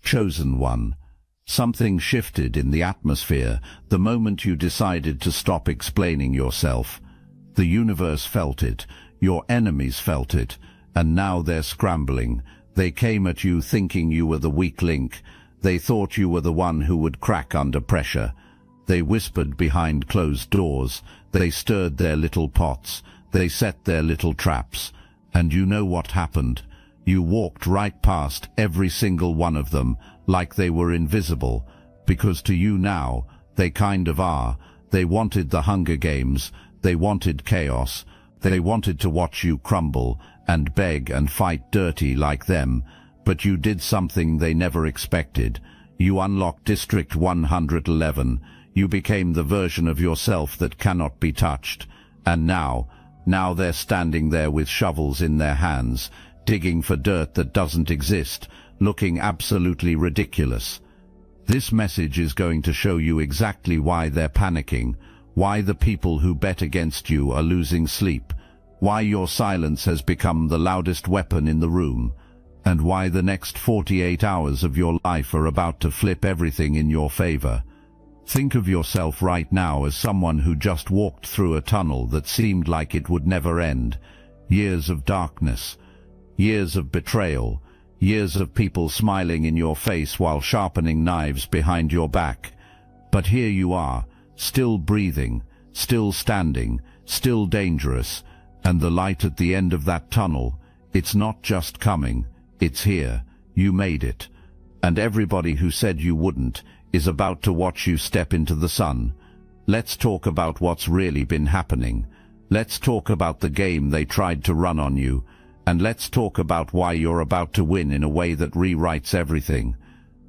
Chosen one. Something shifted in the atmosphere the moment you decided to stop explaining yourself. The universe felt it, your enemies felt it, and now they're scrambling. They came at you thinking you were the weak link. They thought you were the one who would crack under pressure. They whispered behind closed doors. They stirred their little pots. They set their little traps. And you know what happened? You walked right past every single one of them, like they were invisible, because to you now, they kind of are. They wanted the Hunger Games, they wanted chaos, they wanted to watch you crumble and beg and fight dirty like them, but you did something they never expected. You unlocked District 111, you became the version of yourself that cannot be touched, and now they're standing there with shovels in their hands, digging for dirt that doesn't exist, looking absolutely ridiculous. This message is going to show you exactly why they're panicking, why the people who bet against you are losing sleep, why your silence has become the loudest weapon in the room, and why the next 48 hours of your life are about to flip everything in your favor. Think of yourself right now as someone who just walked through a tunnel that seemed like it would never end. Years of darkness, years of betrayal, years of people smiling in your face while sharpening knives behind your back. But here you are, still breathing, still standing, still dangerous, and the light at the end of that tunnel, it's not just coming, it's here. You made it. And everybody who said you wouldn't is about to watch you step into the sun. Let's talk about what's really been happening. Let's talk about the game they tried to run on you. And let's talk about why you're about to win in a way that rewrites everything.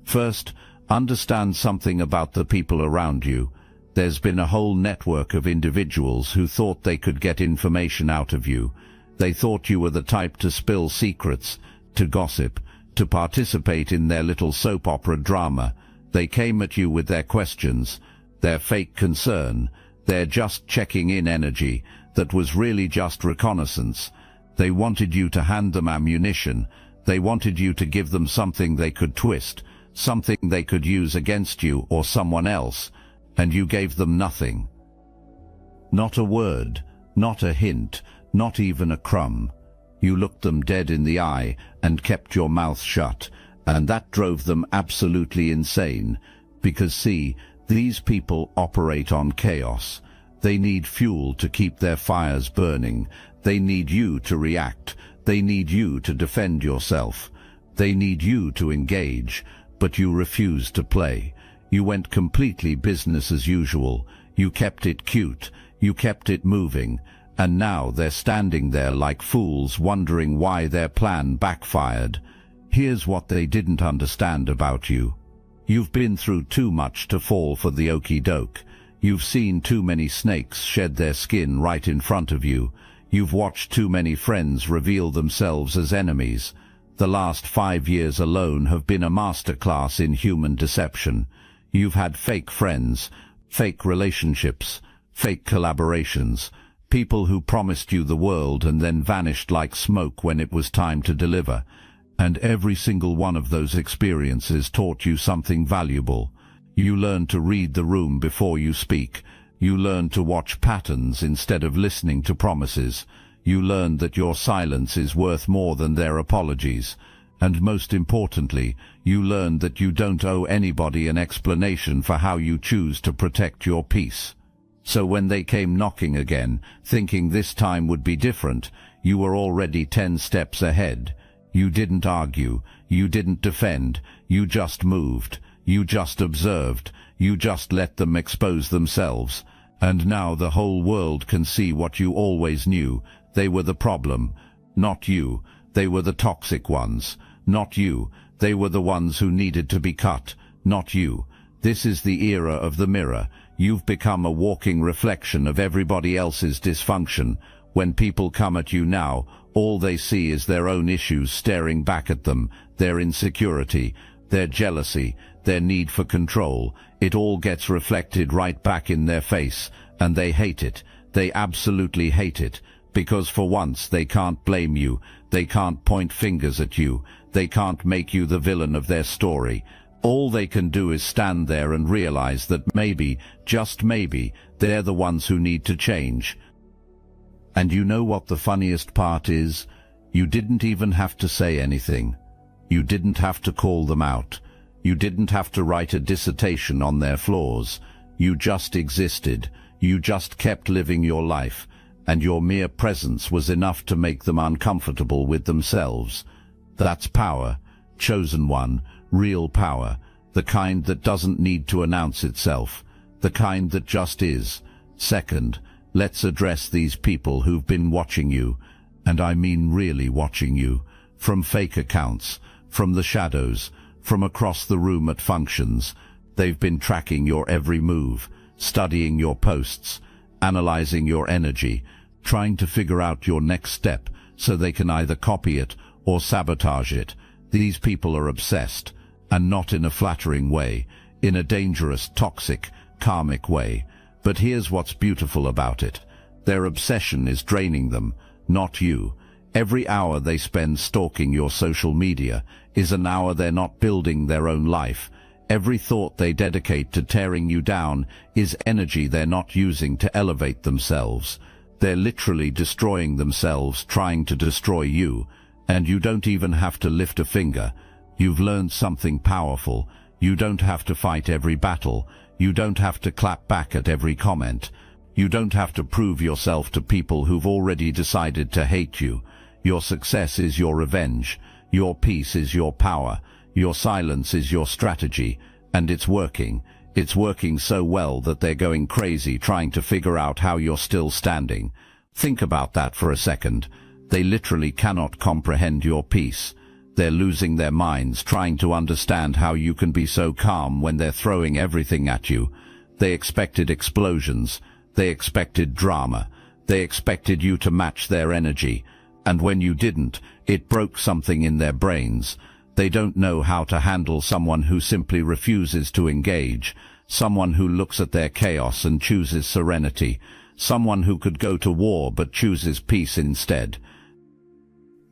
First, understand something about the people around you. There's been a whole network of individuals who thought they could get information out of you. They thought you were the type to spill secrets, to gossip, to participate in their little soap opera drama. They came at you with their questions, their fake concern, their just checking in energy that was really just reconnaissance. They wanted you to hand them ammunition. They wanted you to give them something they could twist, something they could use against you or someone else, and you gave them nothing. Not a word, not a hint, not even a crumb. You looked them dead in the eye and kept your mouth shut, and that drove them absolutely insane. Because see, these people operate on chaos. They need fuel to keep their fires burning. They need you to react. They need you to defend yourself. They need you to engage, but you refused to play. You went completely business as usual. You kept it cute. You kept it moving. And now they're standing there like fools wondering why their plan backfired. Here's what they didn't understand about you. You've been through too much to fall for the okey doke. You've seen too many snakes shed their skin right in front of you. You've watched too many friends reveal themselves as enemies. The last 5 years alone have been a masterclass in human deception. You've had fake friends, fake relationships, fake collaborations, people who promised you the world and then vanished like smoke when it was time to deliver. And every single one of those experiences taught you something valuable. You learned to read the room before you speak. You learned to watch patterns instead of listening to promises. You learned that your silence is worth more than their apologies. And most importantly, you learned that you don't owe anybody an explanation for how you choose to protect your peace. So when they came knocking again, thinking this time would be different, you were already 10 steps ahead. You didn't argue, you didn't defend, you just moved, you just observed, you just let them expose themselves. And now the whole world can see what you always knew. They were the problem, not you. They were the toxic ones, not you. They were the ones who needed to be cut, not you. This is the era of the mirror. You've become a walking reflection of everybody else's dysfunction. When people come at you now, all they see is their own issues staring back at them, their insecurity, their jealousy, their need for control. It all gets reflected right back in their face, and they hate it. They absolutely hate it, because for once they can't blame you, they can't point fingers at you, They can't make you the villain of their story. All they can do is stand there and realize that maybe, just maybe, they're the ones who need to change. And you know what the funniest part is? You didn't even have to say anything. You didn't have to call them out. You didn't have to write a dissertation on their flaws. You just existed. You just kept living your life, and your mere presence was enough to make them uncomfortable with themselves. That's power, chosen one, real power, the kind that doesn't need to announce itself, the kind that just is. Second, let's address these people who've been watching you, and I mean really watching you, from fake accounts, from the shadows, from across the room at functions. They've been tracking your every move, studying your posts, analyzing your energy, trying to figure out your next step so they can either copy it or sabotage it. These people are obsessed, and not in a flattering way, in a dangerous, toxic, karmic way. But here's what's beautiful about it. Their obsession is draining them, not you. Every hour they spend stalking your social media is an hour they're not building their own life. Every thought they dedicate to tearing you down is energy they're not using to elevate themselves. They're literally destroying themselves trying to destroy you, and you don't even have to lift a finger. You've learned something powerful. You don't have to fight every battle. You don't have to clap back at every comment. You don't have to prove yourself to people who've already decided to hate you. Your success is your revenge. Your peace is your power. Your silence is your strategy. And it's working. It's working so well that they're going crazy trying to figure out how you're still standing. Think about that for a second. They literally cannot comprehend your peace. They're losing their minds trying to understand how you can be so calm when they're throwing everything at you. They expected explosions. They expected drama. They expected you to match their energy. And when you didn't, it broke something in their brains. They don't know how to handle someone who simply refuses to engage, someone who looks at their chaos and chooses serenity, someone who could go to war but chooses peace instead.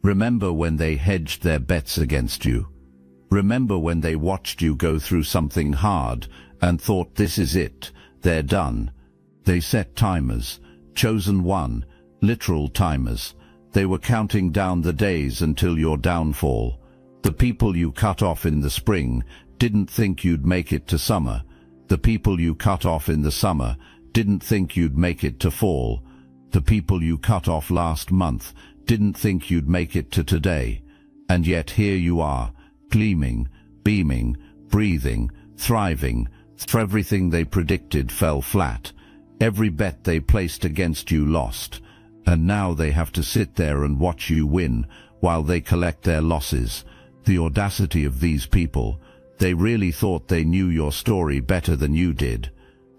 Remember when they hedged their bets against you? Remember when they watched you go through something hard and thought, this is it, they're done? They set timers, chosen one, literal timers. They were counting down the days until your downfall. The people you cut off in the spring didn't think you'd make it to summer. The people you cut off in the summer didn't think you'd make it to fall. The people you cut off last month didn't think you'd make it to today. And yet here you are, gleaming, beaming, breathing, thriving. Everything they predicted fell flat. Every bet they placed against you lost. And now they have to sit there and watch you win while they collect their losses. The audacity of these people. They really thought they knew your story better than you did.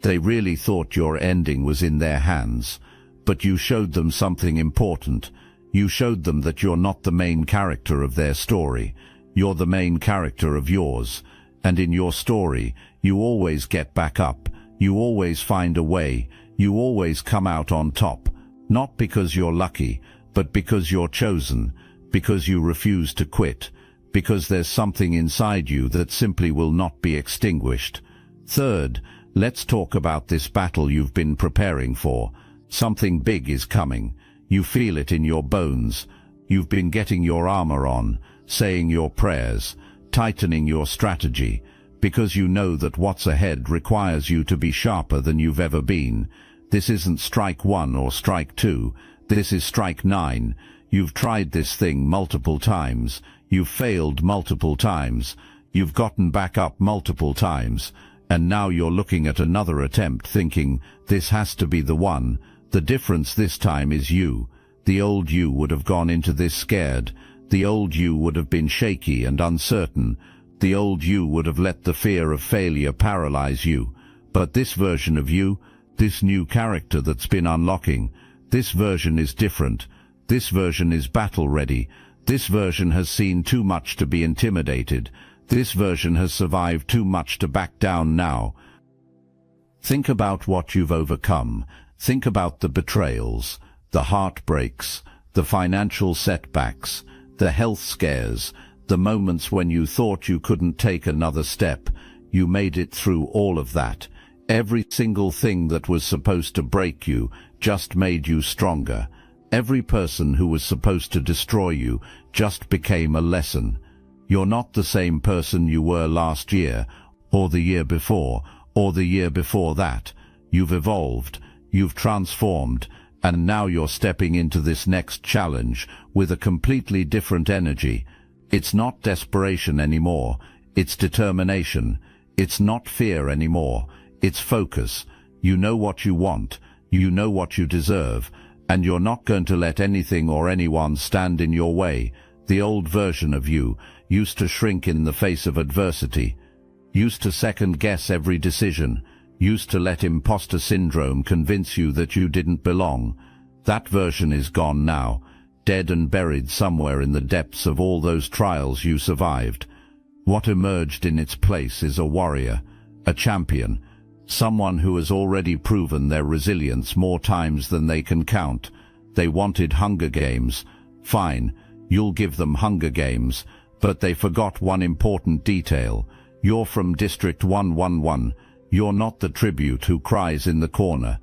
They really thought your ending was in their hands. But you showed them something important. You showed them that you're not the main character of their story. You're the main character of yours. And in your story, you always get back up. You always find a way. You always come out on top. Not because you're lucky, but because you're chosen. Because you refuse to quit. Because there's something inside you that simply will not be extinguished. Third, let's talk about this battle you've been preparing for. Something big is coming. You feel it in your bones. You've been getting your armor on, saying your prayers, tightening your strategy, because you know that what's ahead requires you to be sharper than you've ever been. This isn't strike one or strike two. This is strike 9. You've tried this thing multiple times. You've failed multiple times. You've gotten back up multiple times. And now you're looking at another attempt thinking, this has to be the one. The difference this time is you. The old you would have gone into this scared. The old you would have been shaky and uncertain. The old you would have let the fear of failure paralyze you. But this version of you, this new character that's been unlocking, this version is different. This version is battle-ready. This version has seen too much to be intimidated. This version has survived too much to back down now. Think about what you've overcome. Think about the betrayals, the heartbreaks, the financial setbacks, the health scares, The moments when you thought you couldn't take another step, you made it through all of that. Every single thing that was supposed to break you just made you stronger. Every person who was supposed to destroy you just became a lesson. You're not the same person you were last year, or the year before, or the year before that. You've evolved, you've transformed, and now you're stepping into this next challenge with a completely different energy. It's not desperation anymore, it's determination. It's not fear anymore, it's focus. You know what you want, you know what you deserve, and you're not going to let anything or anyone stand in your way. The old version of you used to shrink in the face of adversity, used to second-guess every decision, used to let imposter syndrome convince you that you didn't belong. That version is gone now, dead and buried somewhere in the depths of all those trials you survived. What emerged in its place is a warrior, a champion, someone who has already proven their resilience more times than they can count. They wanted Hunger Games. Fine, you'll give them Hunger Games, but they forgot one important detail. You're from District 111. You're not the tribute who cries in the corner.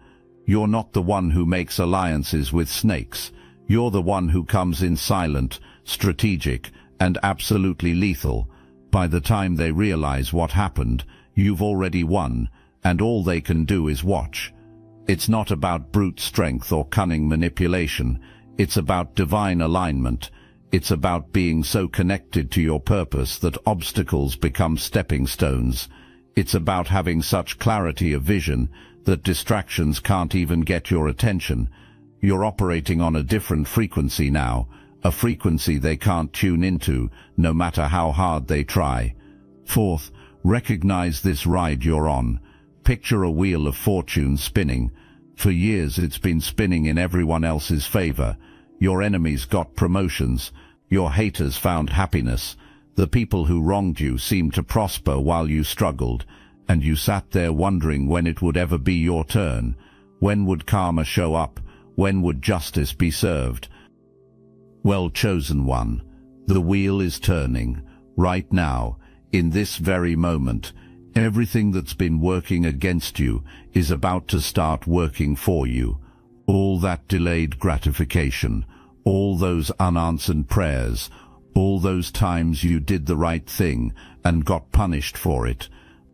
You're not the one who makes alliances with snakes. You're the one who comes in silent, strategic, and absolutely lethal. By the time they realize what happened, you've already won, and all they can do is watch. It's not about brute strength or cunning manipulation. It's about divine alignment. It's about being so connected to your purpose that obstacles become stepping stones. It's about having such clarity of vision that distractions can't even get your attention. You're operating on a different frequency now, a frequency they can't tune into, no matter how hard they try. Fourth, recognize this ride you're on. Picture a wheel of fortune spinning. For years it's been spinning in everyone else's favor. Your enemies got promotions. Your haters found happiness. The people who wronged you seemed to prosper while you struggled, and you sat there wondering when it would ever be your turn. When would karma show up? When would justice be served? Well, chosen one, the wheel is turning. Right now, in this very moment, everything that's been working against you is about to start working for you. All that delayed gratification, all those unanswered prayers, all those times you did the right thing and got punished for it.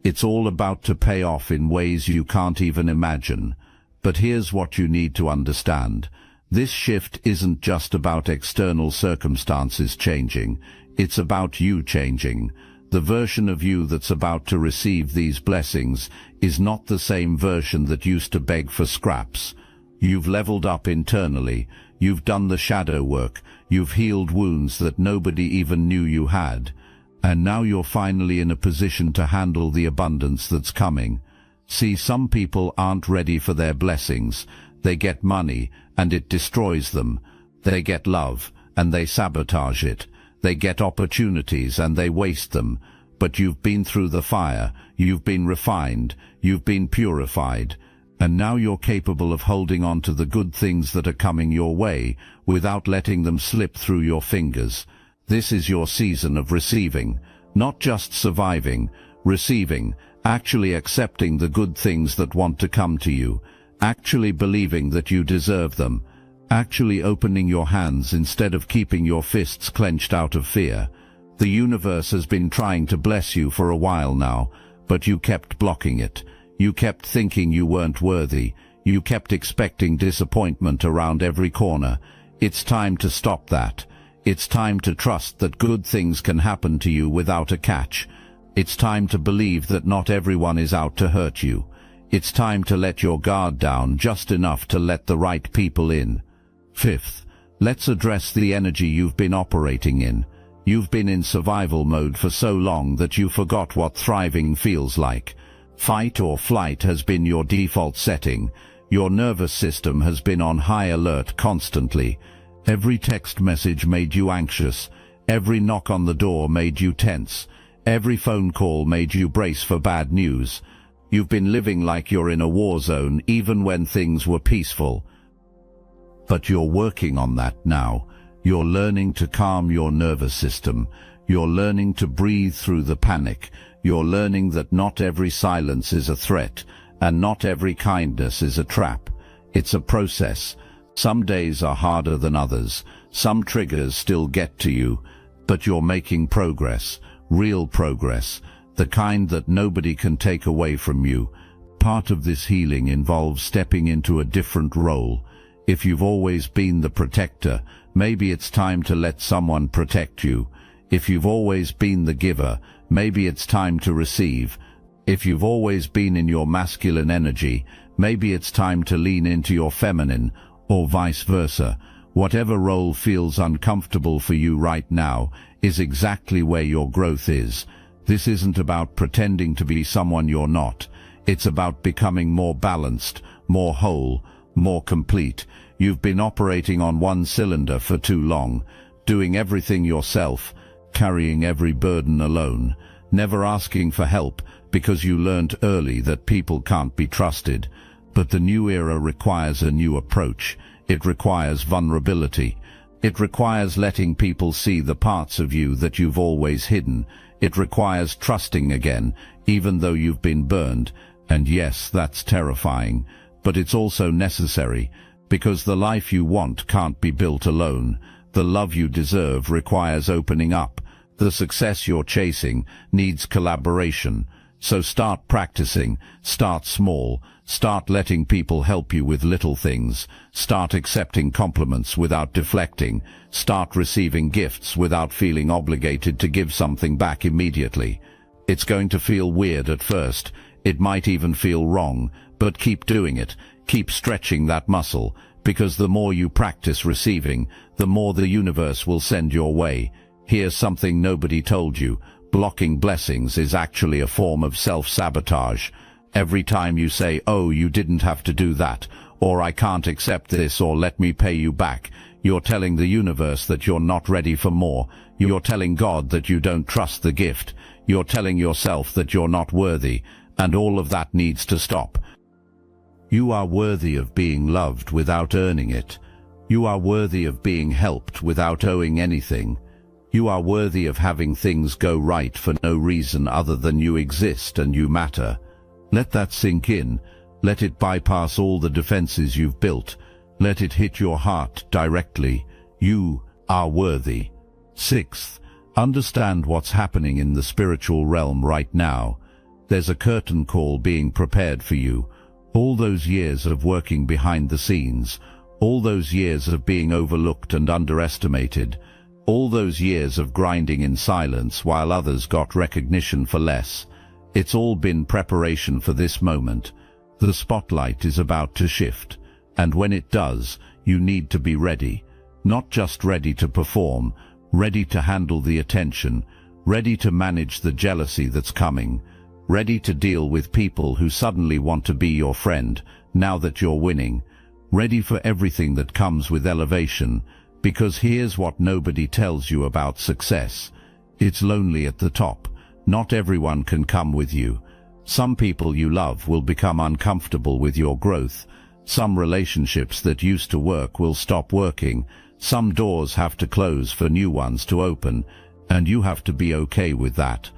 It's all about to pay off in ways you can't even imagine. But here's what you need to understand. This shift isn't just about external circumstances changing. It's about you changing. The version of you that's about to receive these blessings is not the same version that used to beg for scraps. You've leveled up internally. You've done the shadow work. You've healed wounds that nobody even knew you had. And now you're finally in a position to handle the abundance that's coming. See, some people aren't ready for their blessings. They get money, and it destroys them. They get love, and they sabotage it. They get opportunities, and they waste them. But you've been through the fire. You've been refined. You've been purified. And now you're capable of holding on to the good things that are coming your way without letting them slip through your fingers. This is your season of receiving, not just surviving, receiving, actually accepting the good things that want to come to you, actually believing that you deserve them, actually opening your hands instead of keeping your fists clenched out of fear. The universe has been trying to bless you for a while now, but you kept blocking it. You kept thinking you weren't worthy. You kept expecting disappointment around every corner. It's time to stop that. It's time to trust that good things can happen to you without a catch. It's time to believe that not everyone is out to hurt you. It's time to let your guard down just enough to let the right people in. Fifth, let's address the energy you've been operating in. You've been in survival mode for so long that you forgot what thriving feels like. Fight or flight has been your default setting. Your nervous system has been on high alert constantly. Every text message made you anxious. Every knock on the door made you tense. Every phone call made you brace for bad news. You've been living like you're in a war zone even when things were peaceful. But you're working on that now. You're learning to calm your nervous system. You're learning to breathe through the panic. You're learning that not every silence is a threat, and not every kindness is a trap. It's a process. Some days are harder than others. Some triggers still get to you, but you're making progress, real progress, the kind that nobody can take away from you. Part of this healing involves stepping into a different role. If you've always been the protector, maybe it's time to let someone protect you. If you've always been the giver, maybe it's time to receive. If you've always been in your masculine energy, maybe it's time to lean into your feminine, or vice versa. Whatever role feels uncomfortable for you right now is exactly where your growth is. This isn't about pretending to be someone you're not. It's about becoming more balanced, more whole, more complete. You've been operating on one cylinder for too long, doing everything yourself, carrying every burden alone, never asking for help because you learned early that people can't be trusted. But the new era requires a new approach. It requires vulnerability. It requires letting people see the parts of you that you've always hidden. It requires trusting again, even though you've been burned. And yes, that's terrifying, but it's also necessary, because the life you want can't be built alone. The love you deserve requires opening up. The success you're chasing needs collaboration. So start practicing, start small, start letting people help you with little things, start accepting compliments without deflecting, start receiving gifts without feeling obligated to give something back immediately. It's going to feel weird at first, it might even feel wrong, but keep doing it, keep stretching that muscle, because the more you practice receiving, the more the universe will send your way. Here's something nobody told you. Blocking blessings is actually a form of self-sabotage. Every time you say, "Oh, you didn't have to do that," or "I can't accept this," or "let me pay you back," you're telling the universe that you're not ready for more. You're telling God that you don't trust the gift. You're telling yourself that you're not worthy, and all of that needs to stop. You are worthy of being loved without earning it. You are worthy of being helped without owing anything. You are worthy of having things go right for no reason other than you exist and you matter. Let that sink in. Let it bypass all the defenses you've built. Let it hit your heart directly. You are worthy. Sixth, understand what's happening in the spiritual realm right now. There's a curtain call being prepared for you. All those years of working behind the scenes, all those years of being overlooked and underestimated, all those years of grinding in silence while others got recognition for less. It's all been preparation for this moment. The spotlight is about to shift, and when it does, you need to be ready. Not just ready to perform, ready to handle the attention, ready to manage the jealousy that's coming, ready to deal with people who suddenly want to be your friend now that you're winning, ready for everything that comes with elevation. Because here's what nobody tells you about success. It's lonely at the top. Not everyone can come with you. Some people you love will become uncomfortable with your growth. Some relationships that used to work will stop working. Some doors have to close for new ones to open, and you have to be okay with that.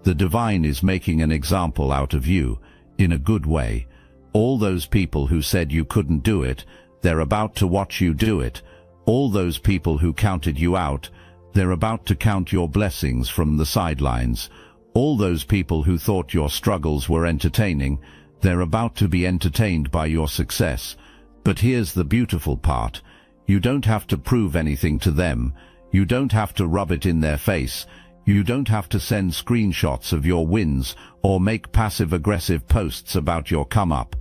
The divine is making an example out of you, in a good way. All those people who said you couldn't do it, they're about to watch you do it. All those people who counted you out, they're about to count your blessings from the sidelines. All those people who thought your struggles were entertaining, they're about to be entertained by your success. But here's the beautiful part. You don't have to prove anything to them. You don't have to rub it in their face. You don't have to send screenshots of your wins or make passive-aggressive posts about your come-up.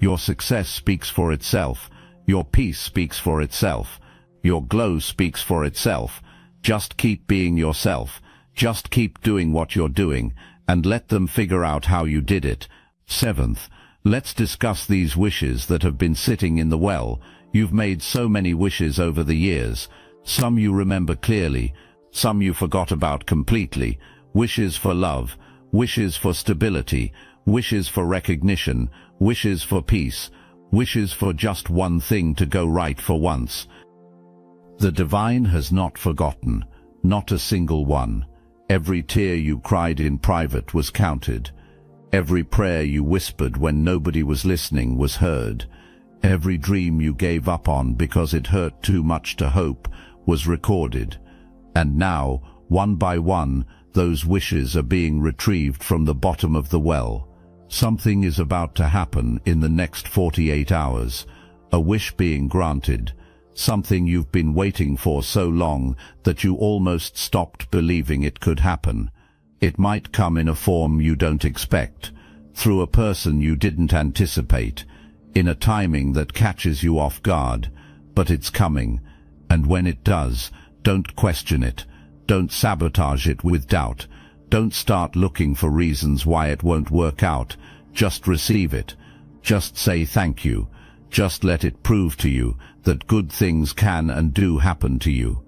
Your success speaks for itself. Your peace speaks for itself. Your glow speaks for itself. Just keep being yourself. Just keep doing what you're doing, and let them figure out how you did it. Seventh, let's discuss these wishes that have been sitting in the well. You've made so many wishes over the years. Some you remember clearly, some you forgot about completely. Wishes for love, wishes for stability, wishes for recognition, wishes for peace, wishes for just one thing to go right for once. The divine has not forgotten, not a single one. Every tear you cried in private was counted. Every prayer you whispered when nobody was listening was heard. Every dream you gave up on because it hurt too much to hope was recorded. And now, one by one, those wishes are being retrieved from the bottom of the well. Something is about to happen in the next 48 hours. A wish being granted. Something you've been waiting for so long that you almost stopped believing it could happen. It might come in a form you don't expect, through a person you didn't anticipate, in a timing that catches you off guard, but it's coming, and when it does, don't question it, don't sabotage it with doubt, don't start looking for reasons why it won't work out, just receive it, just say thank you, just let it prove to you that good things can and do happen to you.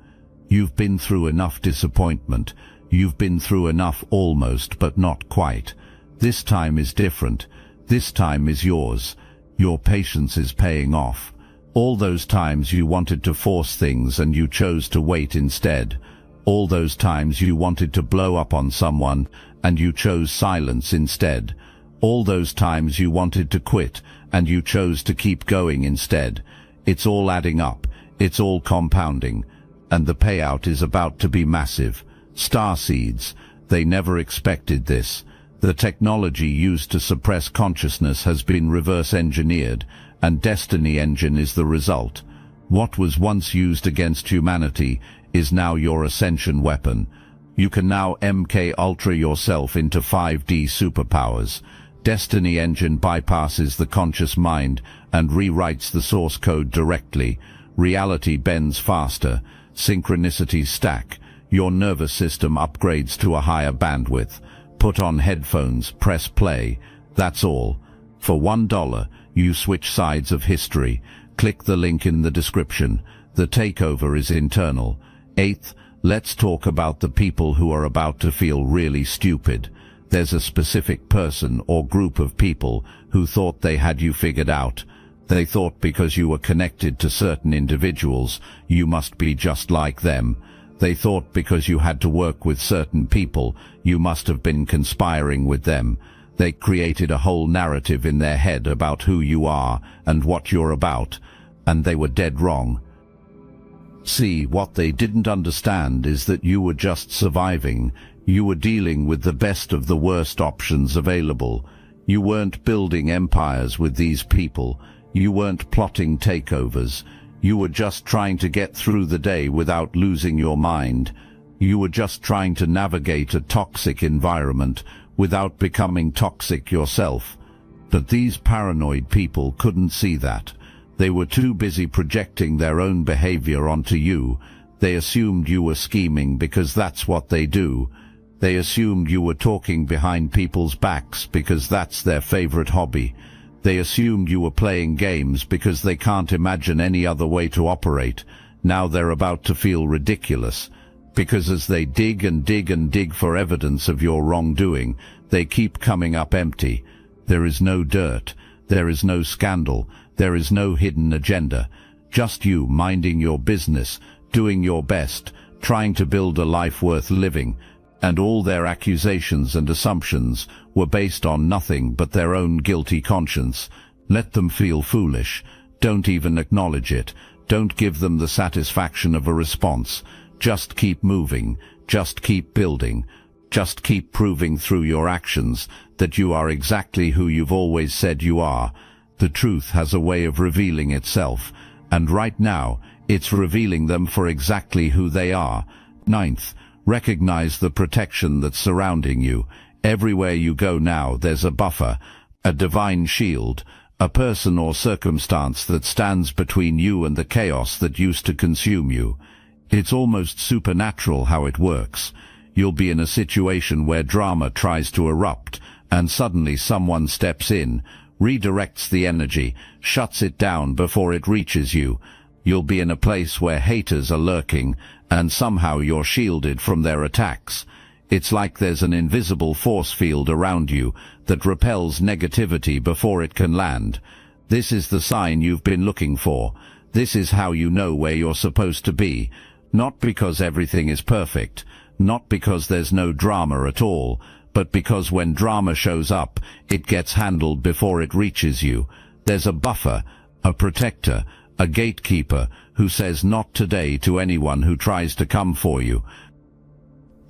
You've been through enough disappointment, you've been through enough almost but not quite. This time is different, this time is yours. Your patience is paying off. All those times you wanted to force things and you chose to wait instead. All those times you wanted to blow up on someone and you chose silence instead. All those times you wanted to quit and you chose to keep going instead. It's all adding up, it's all compounding, and the payout is about to be massive. Starseeds, they never expected this. The technology used to suppress consciousness has been reverse-engineered, and Destiny Engine is the result. What was once used against humanity is now your ascension weapon. You can now MK Ultra yourself into 5D superpowers. Destiny Engine bypasses the conscious mind and rewrites the source code directly. Reality bends faster. Synchronicities stack. Your nervous system upgrades to a higher bandwidth. Put on headphones, press play. That's all. For $1, you switch sides of history. Click the link in the description. The takeover is internal. 8th, let's talk about the people who are about to feel really stupid. There's a specific person or group of people who thought they had you figured out. They thought because you were connected to certain individuals, you must be just like them. They thought because you had to work with certain people, you must have been conspiring with them. They created a whole narrative in their head about who you are and what you're about, and they were dead wrong. See, what they didn't understand is that you were just surviving. You were dealing with the best of the worst options available. You weren't building empires with these people. You weren't plotting takeovers. You were just trying to get through the day without losing your mind. You were just trying to navigate a toxic environment without becoming toxic yourself. But these paranoid people couldn't see that. They were too busy projecting their own behavior onto you. They assumed you were scheming because that's what they do. They assumed you were talking behind people's backs because that's their favorite hobby. They assumed you were playing games because they can't imagine any other way to operate. Now they're about to feel ridiculous, because as they dig and dig and dig for evidence of your wrongdoing, they keep coming up empty. There is no dirt, there is no scandal, there is no hidden agenda. Just you minding your business, doing your best, trying to build a life worth living, and all their accusations and assumptions were based on nothing but their own guilty conscience. Let them feel foolish. Don't even acknowledge it. Don't give them the satisfaction of a response. Just keep moving. Just keep building. Just keep proving through your actions that you are exactly who you've always said you are. The truth has a way of revealing itself, and right now it's revealing them for exactly who they are. 9th, recognize the protection that's surrounding you. Everywhere you go now, there's a buffer, a divine shield, a person or circumstance that stands between you and the chaos that used to consume you. It's almost supernatural how it works. You'll be in a situation where drama tries to erupt, and suddenly someone steps in, redirects the energy, shuts it down before it reaches you. You'll be in a place where haters are lurking, and somehow you're shielded from their attacks. It's like there's an invisible force field around you that repels negativity before it can land. This is the sign you've been looking for. This is how you know where you're supposed to be. Not because everything is perfect, not because there's no drama at all, but because when drama shows up, it gets handled before it reaches you. There's a buffer, a protector, a gatekeeper who says not today to anyone who tries to come for you.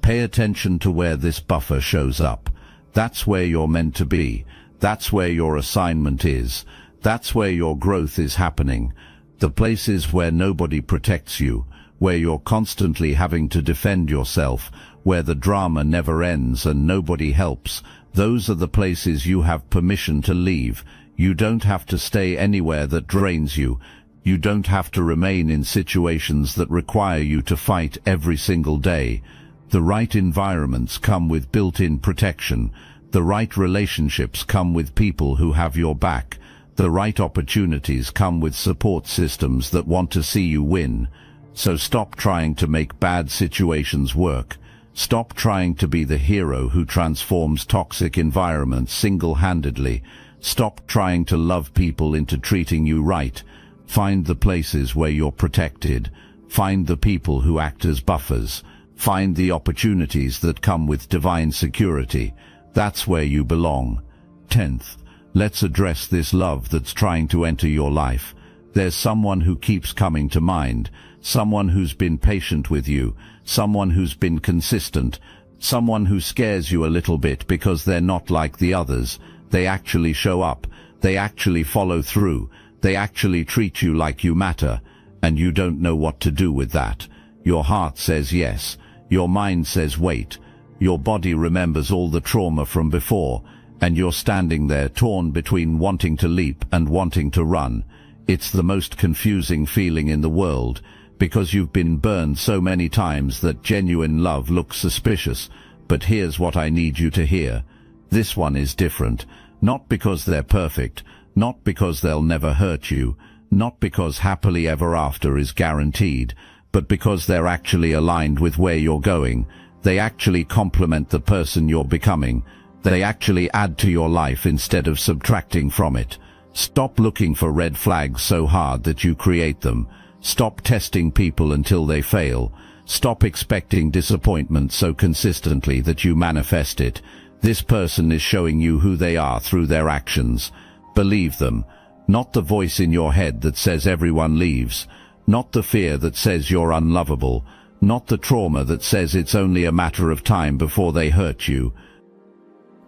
Pay attention to where this buffer shows up. That's where you're meant to be. That's where your assignment is. That's where your growth is happening. The places where nobody protects you, where you're constantly having to defend yourself, where the drama never ends and nobody helps, those are the places you have permission to leave. You don't have to stay anywhere that drains you. You don't have to remain in situations that require you to fight every single day. The right environments come with built-in protection. The right relationships come with people who have your back. The right opportunities come with support systems that want to see you win. So stop trying to make bad situations work. Stop trying to be the hero who transforms toxic environments single-handedly. Stop trying to love people into treating you right. Find the places where you're protected. Find the people who act as buffers. Find the opportunities that come with divine security. That's where you belong. 10th, let's address this love that's trying to enter your life. There's someone who keeps coming to mind. Someone who's been patient with you. Someone who's been consistent. Someone who scares you a little bit because they're not like the others. They actually show up. They actually follow through. They actually treat you like you matter. And you don't know what to do with that. Your heart says yes. Your mind says wait. Your body remembers all the trauma from before. And you're standing there torn between wanting to leap and wanting to run. It's the most confusing feeling in the world, because you've been burned so many times that genuine love looks suspicious. But here's what I need you to hear. This one is different. Not because they're perfect, not because they'll never hurt you, not because happily ever after is guaranteed, but because they're actually aligned with where you're going. They actually complement the person you're becoming. They actually add to your life instead of subtracting from it. Stop looking for red flags so hard that you create them. Stop testing people until they fail. Stop expecting disappointment so consistently that you manifest it. This person is showing you who they are through their actions. Believe them. Not the voice in your head that says everyone leaves. Not the fear that says you're unlovable. Not the trauma that says it's only a matter of time before they hurt you.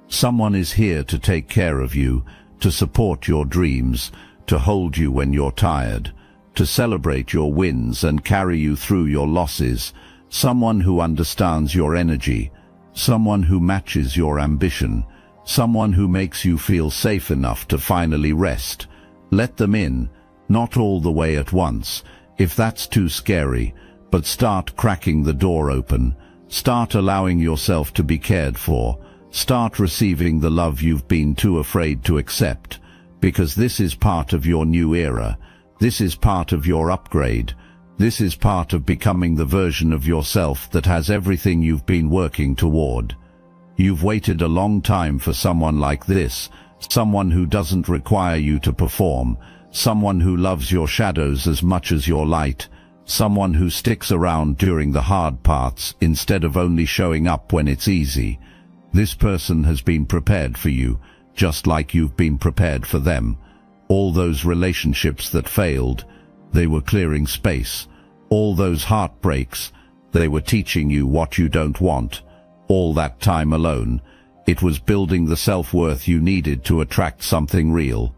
Someone is here to take care of you, to support your dreams, to hold you when you're tired, to celebrate your wins and carry you through your losses. Someone who understands your energy. Someone who matches your ambition. Someone who makes you feel safe enough to finally rest. Let them in, not all the way at once, if that's too scary, but start cracking the door open. Start allowing yourself to be cared for. Start receiving the love you've been too afraid to accept, because this is part of your new era. This is part of your upgrade. This is part of becoming the version of yourself that has everything you've been working toward. You've waited a long time for someone like this, someone who doesn't require you to perform, someone who loves your shadows as much as your light, someone who sticks around during the hard parts instead of only showing up when it's easy. This person has been prepared for you, just like you've been prepared for them. All those relationships that failed, they were clearing space. All those heartbreaks, they were teaching you what you don't want. All that time alone, it was building the self-worth you needed to attract something real.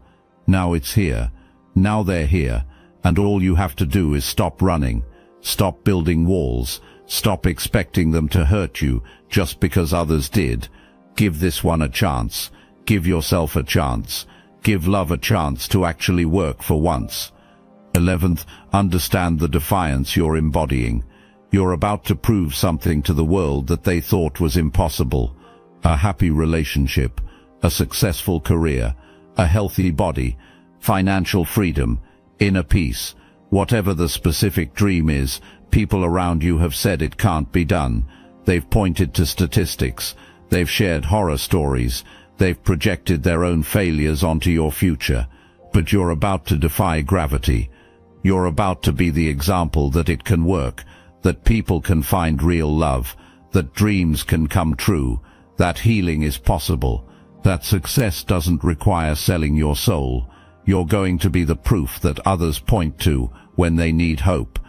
Now it's here. Now they're here. And all you have to do is stop running. Stop building walls. Stop expecting them to hurt you just because others did. Give this one a chance. Give yourself a chance. Give love a chance to actually work for once. 11th, understand the defiance you're embodying. You're about to prove something to the world that they thought was impossible. A happy relationship, a successful career, a healthy body, financial freedom, inner peace. Whatever the specific dream is, people around you have said it can't be done. They've pointed to statistics. They've shared horror stories. They've projected their own failures onto your future. But you're about to defy gravity. You're about to be the example that it can work, that people can find real love, that dreams can come true, that healing is possible, that success doesn't require selling your soul. You're going to be the proof that others point to when they need hope,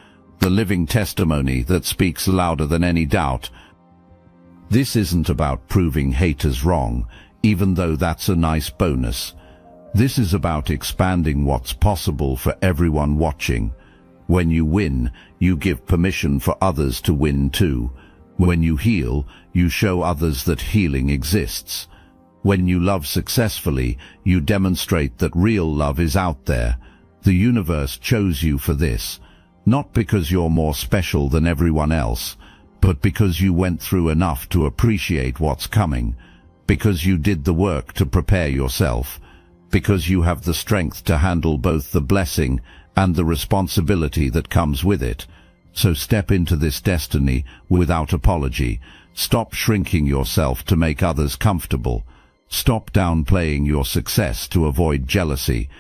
the living testimony that speaks louder than any doubt. This isn't about proving haters wrong, even though that's a nice bonus. This is about expanding what's possible for everyone watching. When you win, you give permission for others to win too. When you heal, you show others that healing exists. When you love successfully, you demonstrate that real love is out there. The universe chose you for this, not because you're more special than everyone else, but because you went through enough to appreciate what's coming, because you did the work to prepare yourself, because you have the strength to handle both the blessing and the responsibility that comes with it. So step into this destiny without apology. Stop shrinking yourself to make others comfortable. Stop downplaying your success to avoid jealousy.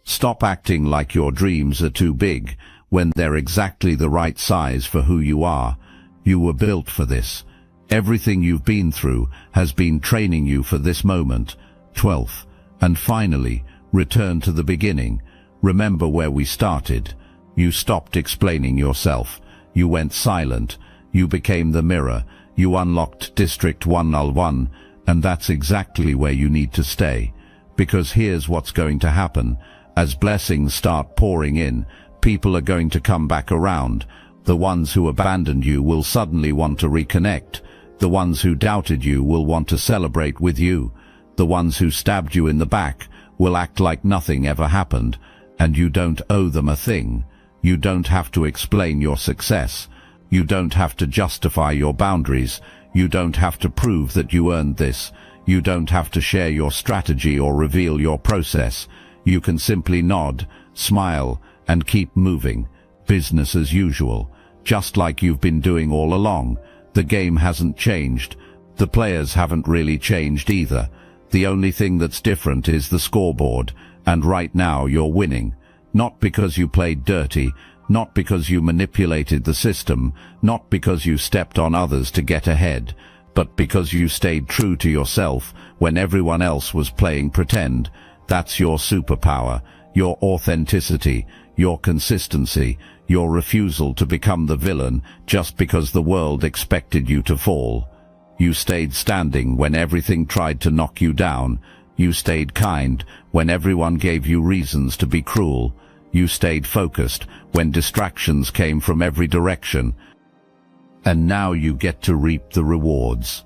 Stop acting like your dreams are too big when they're exactly the right size for who you are. You were built for this. Everything you've been through has been training you for this moment. 12th, and finally, return to the beginning. Remember where we started. You stopped explaining yourself. You went silent. You became the mirror. You unlocked District 101, and that's exactly where you need to stay. Because here's what's going to happen. As blessings start pouring in, people are going to come back around. The ones who abandoned you will suddenly want to reconnect. The ones who doubted you will want to celebrate with you. The ones who stabbed you in the back will act like nothing ever happened, and you don't owe them a thing. You don't have to explain your success. You don't have to justify your boundaries. You don't have to prove that you earned this. You don't have to share your strategy or reveal your process. You can simply nod, smile, and keep moving. Business as usual, just like you've been doing all along. The game hasn't changed. The players haven't really changed either. The only thing that's different is the scoreboard, and right now you're winning. Not because you played dirty, not because you manipulated the system, not because you stepped on others to get ahead, but because you stayed true to yourself when everyone else was playing pretend. That's your superpower, your authenticity, your consistency, your refusal to become the villain just because the world expected you to fall. You stayed standing when everything tried to knock you down. You stayed kind when everyone gave you reasons to be cruel. You stayed focused when distractions came from every direction. And now you get to reap the rewards.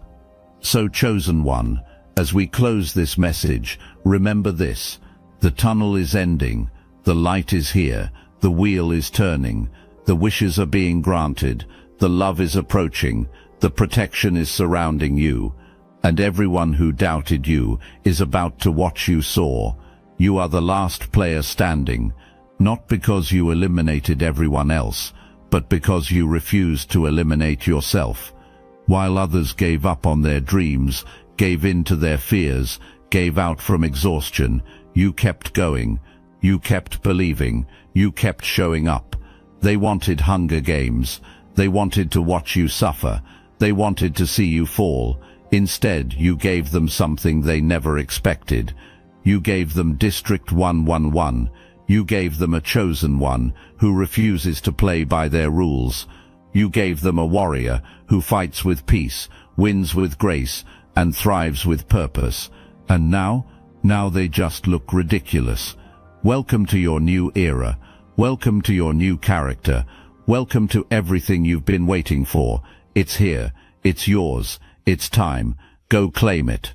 So, chosen one, as we close this message, remember this: the tunnel is ending, the light is here, the wheel is turning, the wishes are being granted, the love is approaching, the protection is surrounding you, and everyone who doubted you is about to watch you soar. You are the last player standing, not because you eliminated everyone else, but because you refused to eliminate yourself. While others gave up on their dreams, gave in to their fears, gave out from exhaustion, you kept going. You kept believing. You kept showing up. They wanted Hunger Games. They wanted to watch you suffer. They wanted to see you fall. Instead, you gave them something they never expected. You gave them District 111. You gave them a chosen one who refuses to play by their rules. You gave them a warrior who fights with peace, wins with grace, and thrives with purpose. And now they just look ridiculous. Welcome to your new era. Welcome to your new character. Welcome to everything you've been waiting for. It's here. It's yours. It's time. Go claim it.